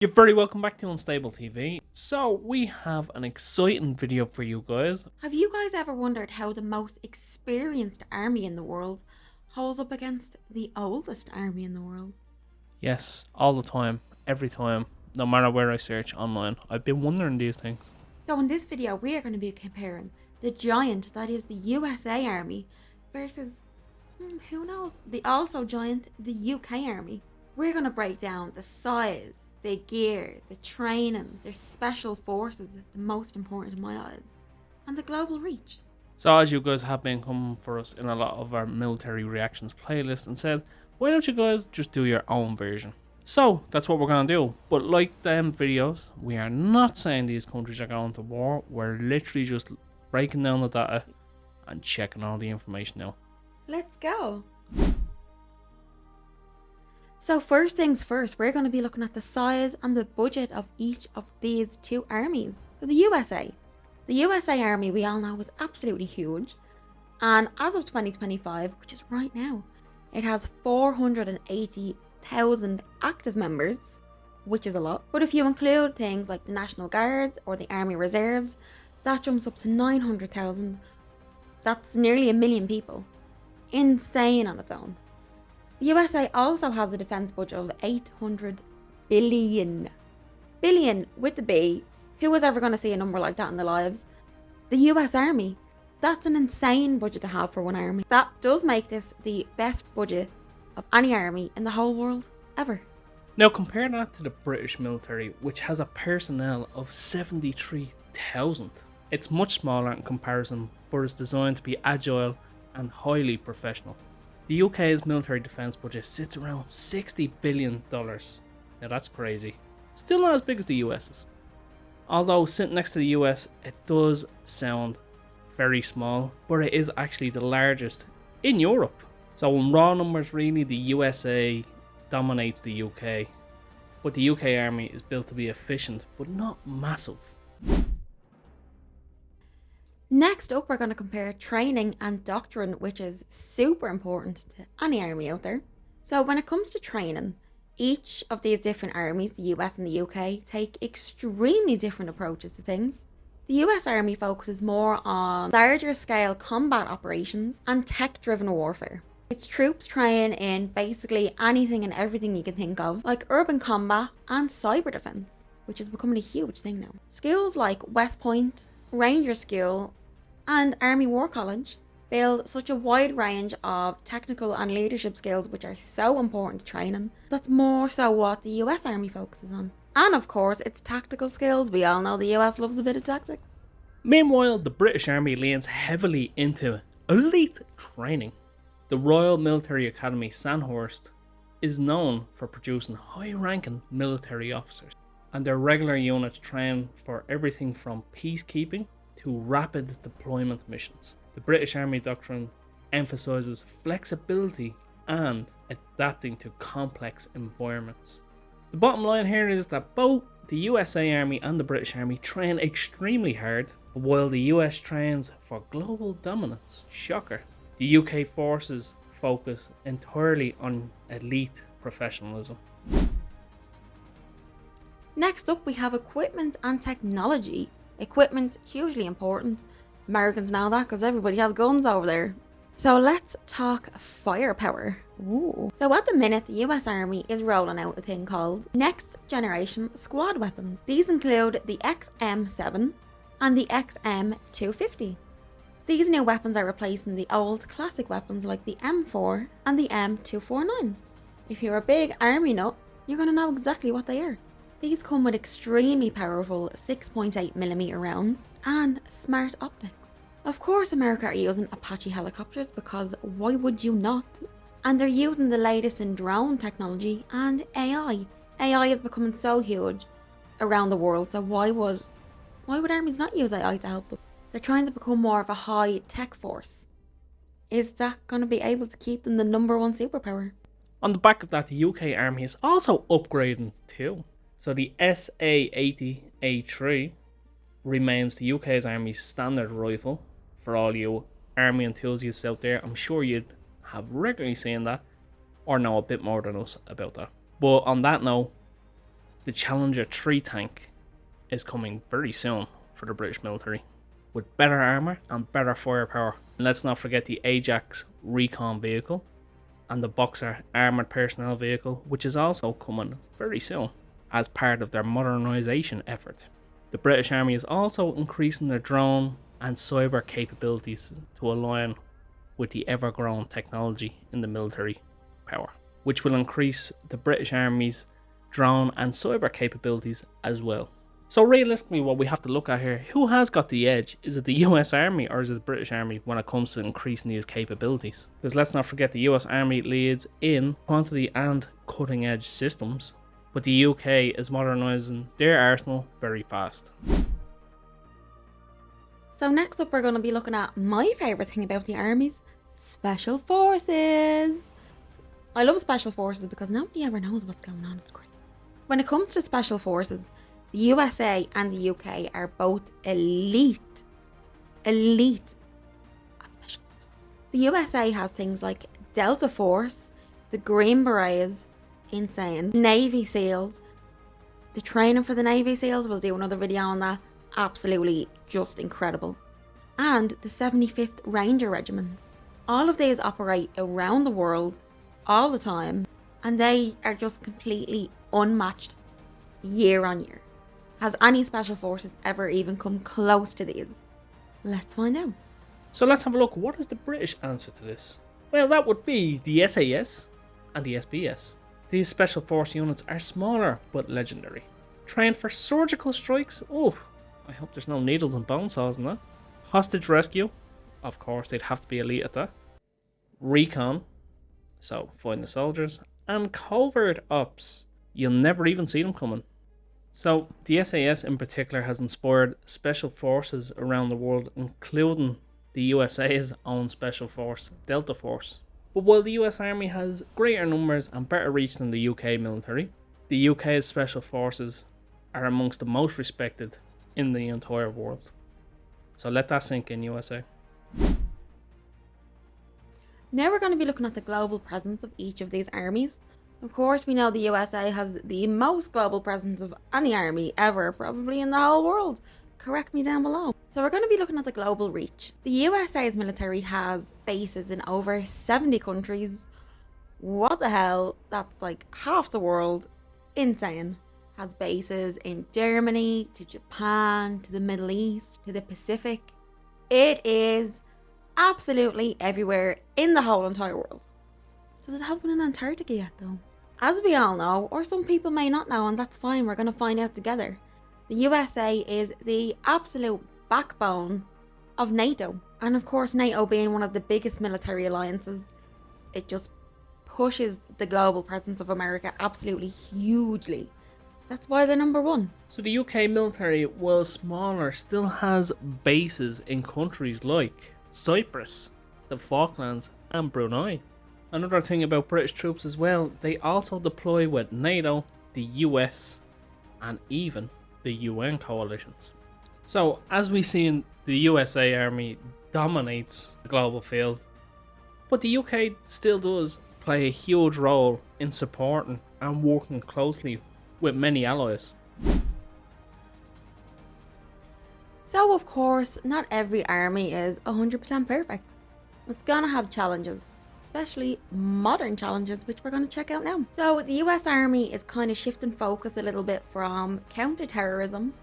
You're very welcome back to Unstable TV. So we have an exciting video for you guys. Have you guys ever wondered how the most experienced army in the world holds up against the oldest army in the world? Yes, all the time, every time, no matter where I search online. I've been wondering these things. So in this video we are going to be comparing the giant that is the USA Army versus, who knows, the also giant, the UK Army. We're going to break down the size, the gear, the training, their special forces, the most important in my eyes, and the global reach. So as you guys have been coming for us in a lot of our military reactions playlist and said, why don't you guys just do your own version? So that's what we're going to do. But like them videos, we are not saying these countries are going to war. We're literally just breaking down the data and checking all the information out. Let's go. So first things first, we're going to be looking at the size and the budget of each of these two armies. So the USA. The USA Army, we all know, was absolutely huge. And as of 2025, which is right now, it has 480,000 active members, which is a lot. But if you include things like the National Guards or the Army Reserves, that jumps up to 900,000. That's nearly 1 million people. Insane on its own. The USA also has a defence budget of 800 billion. Billion with the B. Who was ever going to see a number like that in their lives? The US Army. That's an insane budget to have for one army. That does make this the best budget of any army in the whole world ever. Now compare that to the British military, which has a personnel of 73,000. It's much smaller in comparison, but is designed to be agile and highly professional. The UK's military defence budget sits around $60 billion. Now that's crazy. Still not as big as the US's. Although sitting next to the US, it does sound very small, but it is actually the largest in Europe. So in raw numbers, really, the USA dominates the UK. But the UK army is built to be efficient, but not massive. Next up, we're going to compare training and doctrine, which is super important to any army out there. So when it comes to training, each of these different armies, the US and the UK, take extremely different approaches to things. The US Army focuses more on larger scale combat operations and tech-driven warfare. Its troops train in basically anything and everything you can think of, like urban combat and cyber defense, which is becoming a huge thing now. Schools like West Point, Ranger School, and Army War College build such a wide range of technical and leadership skills which are so important to training. That's more so what the US Army focuses on. And of course, its tactical skills. We all know the US loves a bit of tactics. Meanwhile, the British Army leans heavily into elite training. The Royal Military Academy Sandhurst is known for producing high-ranking military officers, and their regular units train for everything from peacekeeping to rapid deployment missions. The British Army Doctrine emphasises flexibility and adapting to complex environments. The bottom line here is that both the USA Army and the British Army train extremely hard, while the US trains for global dominance. Shocker. The UK forces focus entirely on elite professionalism. Next up, we have equipment and technology. Equipment, hugely important. Americans know that because everybody has guns over there. So let's talk firepower. Ooh. So at the minute, the US Army is rolling out a thing called Next Generation Squad Weapons. These include the XM7 and the XM250. These new weapons are replacing the old classic weapons like the M4 and the M249. If you're a big army nut, you're going to know exactly what they are. These come with extremely powerful 6.8mm rounds and smart optics. Of course, America are using Apache helicopters because why would you not? And they're using the latest in drone technology and AI. AI is becoming so huge around the world, so why would armies not use AI to help them? They're trying to become more of a high-tech force. Is that going to be able to keep them the #1 superpower? On the back of that, the UK Army is also upgrading too. So the SA-80A3 remains the UK's Army's standard rifle. For all you army enthusiasts out there, I'm sure you'd have regularly seen that or know a bit more than us about that. But on that note, The Challenger 3 tank is coming very soon for the British military, with better armour and better firepower. And let's not forget the Ajax recon vehicle and the Boxer armoured personnel vehicle, which is also coming very soon as part of their modernisation effort. The British Army is also increasing their drone and cyber capabilities to align with the ever-growing technology in the military power, which will increase the British Army's drone and cyber capabilities as well. So realistically, what we have to look at here, who has got the edge? Is it the US Army or is it the British Army when it comes to increasing these capabilities? Because let's not forget the US Army leads in quantity and cutting edge systems, but the UK is modernising their arsenal very fast. So next up we're going to be looking at my favourite thing about the armies, Special Forces. I love Special Forces because nobody ever knows what's going on, it's great. When it comes to Special Forces, the USA and the UK are both elite at Special Forces. The USA has things like Delta Force, the Green Berets, insane, Navy SEALs. The training for the Navy SEALs, we'll do another video on that, absolutely just incredible. And the 75th Ranger Regiment. All of these operate around the world all the time, and they are just completely unmatched year on year. Has any Special Forces ever even come close to these? Let's find out. So let's have a look. What is the British answer to this? Well, that would be the SAS and the SBS. These Special Force units are smaller but legendary. Trained for surgical strikes. Oh, I hope there's no needles and bone saws in that. Hostage rescue. Of course, they'd have to be elite at that. Recon. So, find the soldiers. And covert ops. You'll never even see them coming. So, the SAS in particular has inspired special forces around the world, including the USA's own special force, Delta Force. But while the US Army has greater numbers and better reach than the UK military, the UK's special forces are amongst the most respected in the entire world. So let that sink in, USA. Now we're going to be looking at the global presence of each of these armies. Of course, we know the USA has the most global presence of any army ever, probably in the whole world. Correct me down below. So we're going to be looking at the global reach. The USA's military has bases in over 70 countries. What the hell? That's like half the world. Insane. Has bases in Germany, to Japan, to the Middle East, to the Pacific. It is absolutely everywhere in the whole entire world. Does it have one in Antarctica yet though? As we all know, or some people may not know, and that's fine, we're going to find out together. The USA is the absolute backbone of NATO. And of course, NATO being one of the biggest military alliances, it just pushes the global presence of America absolutely hugely. That's why they're number one. So the UK military, while smaller, still has bases in countries like Cyprus, the Falklands and Brunei. Another thing about British troops as well, they also deploy with NATO, the US and even the UN coalitions. So as we see, the USA Army dominates the global field, but the UK still does play a huge role in supporting and working closely with many allies. So of course, not every army is 100% perfect. It's gonna have challenges, especially modern challenges, which we're going to check out now. So the US Army is kind of shifting focus a little bit from counter-terrorism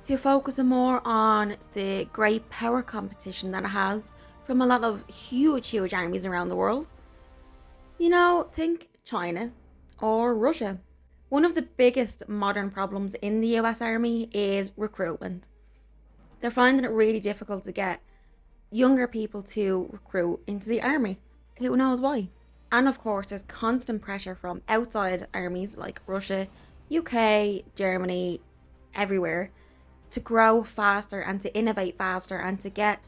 to focusing more on the great power competition that it has from a lot of huge armies around the world. You know, think China or Russia. One of the biggest modern problems in the US Army is recruitment. They're finding it really difficult to get younger people to recruit into the army. Who knows why? And of course, there's constant pressure from outside armies like Russia, UK, Germany, everywhere, to grow faster and to innovate faster and to get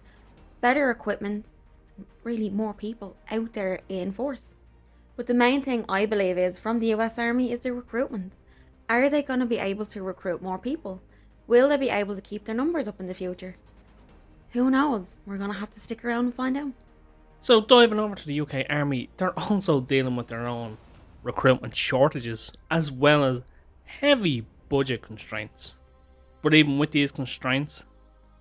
better equipment, really more people out there in force. But the main thing I believe is from the US Army is the recruitment. Are they going to be able to recruit more people? Will they be able to keep their numbers up in the future? Who knows? We're going to have to stick around and find out. So diving over to the UK Army, they're also dealing with their own recruitment shortages as well as heavy budget constraints. But even with these constraints,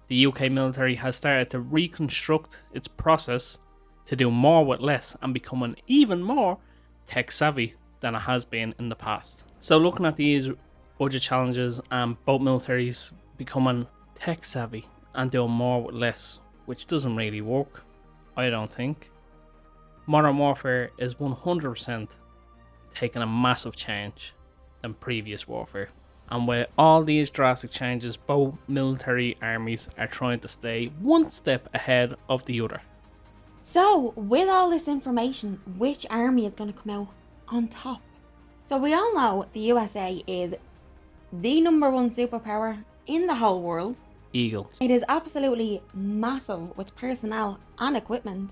the UK military has started to reconstruct its process to do more with less and becoming even more tech savvy than it has been in the past. So looking at these budget challenges and both militaries becoming tech savvy and doing more with less, which doesn't really work, I don't think. Modern warfare is 100% taking a massive change than previous warfare. And with all these drastic changes, both military armies are trying to stay one step ahead of the other. So, with all this information, which army is going to come out on top? So, we all know the USA is the number one superpower in the whole world. Eagle. It is absolutely massive with personnel and equipment,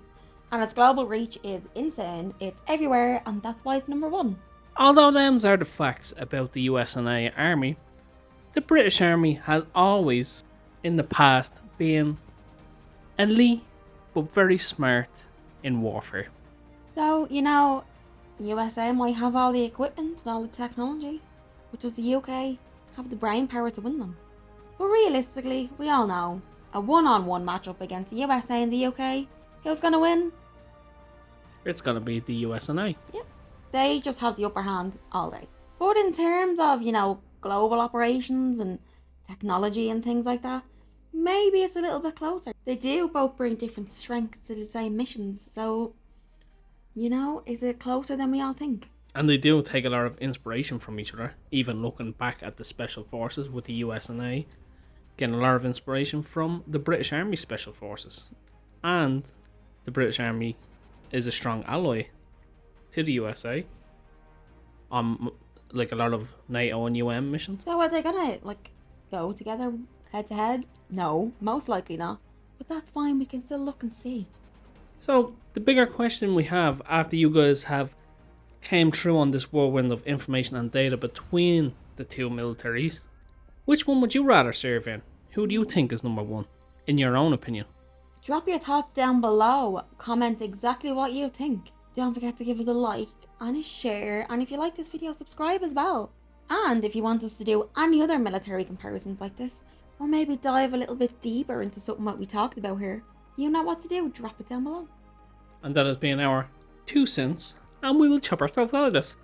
and its global reach is insane. It's everywhere, and that's why it's number one. Although them's are the facts about the USA Army, the British Army has always, in the past, been elite but very smart in warfare. So, the USA might have all the equipment and all the technology, but does the UK have the brain power to win them? But realistically, we all know, a one-on-one matchup against the USA and the UK, who's going to win? It's going to be the USA. Yep. They just have the upper hand all day. But in terms of, global operations and technology and things like that, maybe it's a little bit closer. They do both bring different strengths to the same missions. So, is it closer than we all think? And they do take a lot of inspiration from each other. Even looking back at the Special Forces with the USA, getting a lot of inspiration from the British Army Special Forces. And the British Army is a strong ally to the USA on like a lot of NATO and UN missions. So are they gonna go together head to head? No, most likely not. But that's fine, we can still look and see. So the bigger question we have after you guys have came through on this whirlwind of information and data between the two militaries, which one would you rather serve in? Who do you think is number one, in your own opinion? Drop your thoughts down below. Comment exactly what you think. Don't forget to give us a like and a share, and if you like this video, subscribe as well. And if you want us to do any other military comparisons like this, or maybe dive a little bit deeper into something that we talked about here, you know what to do, drop it down below. And that has been our 2 cents, and we will chop ourselves out of this.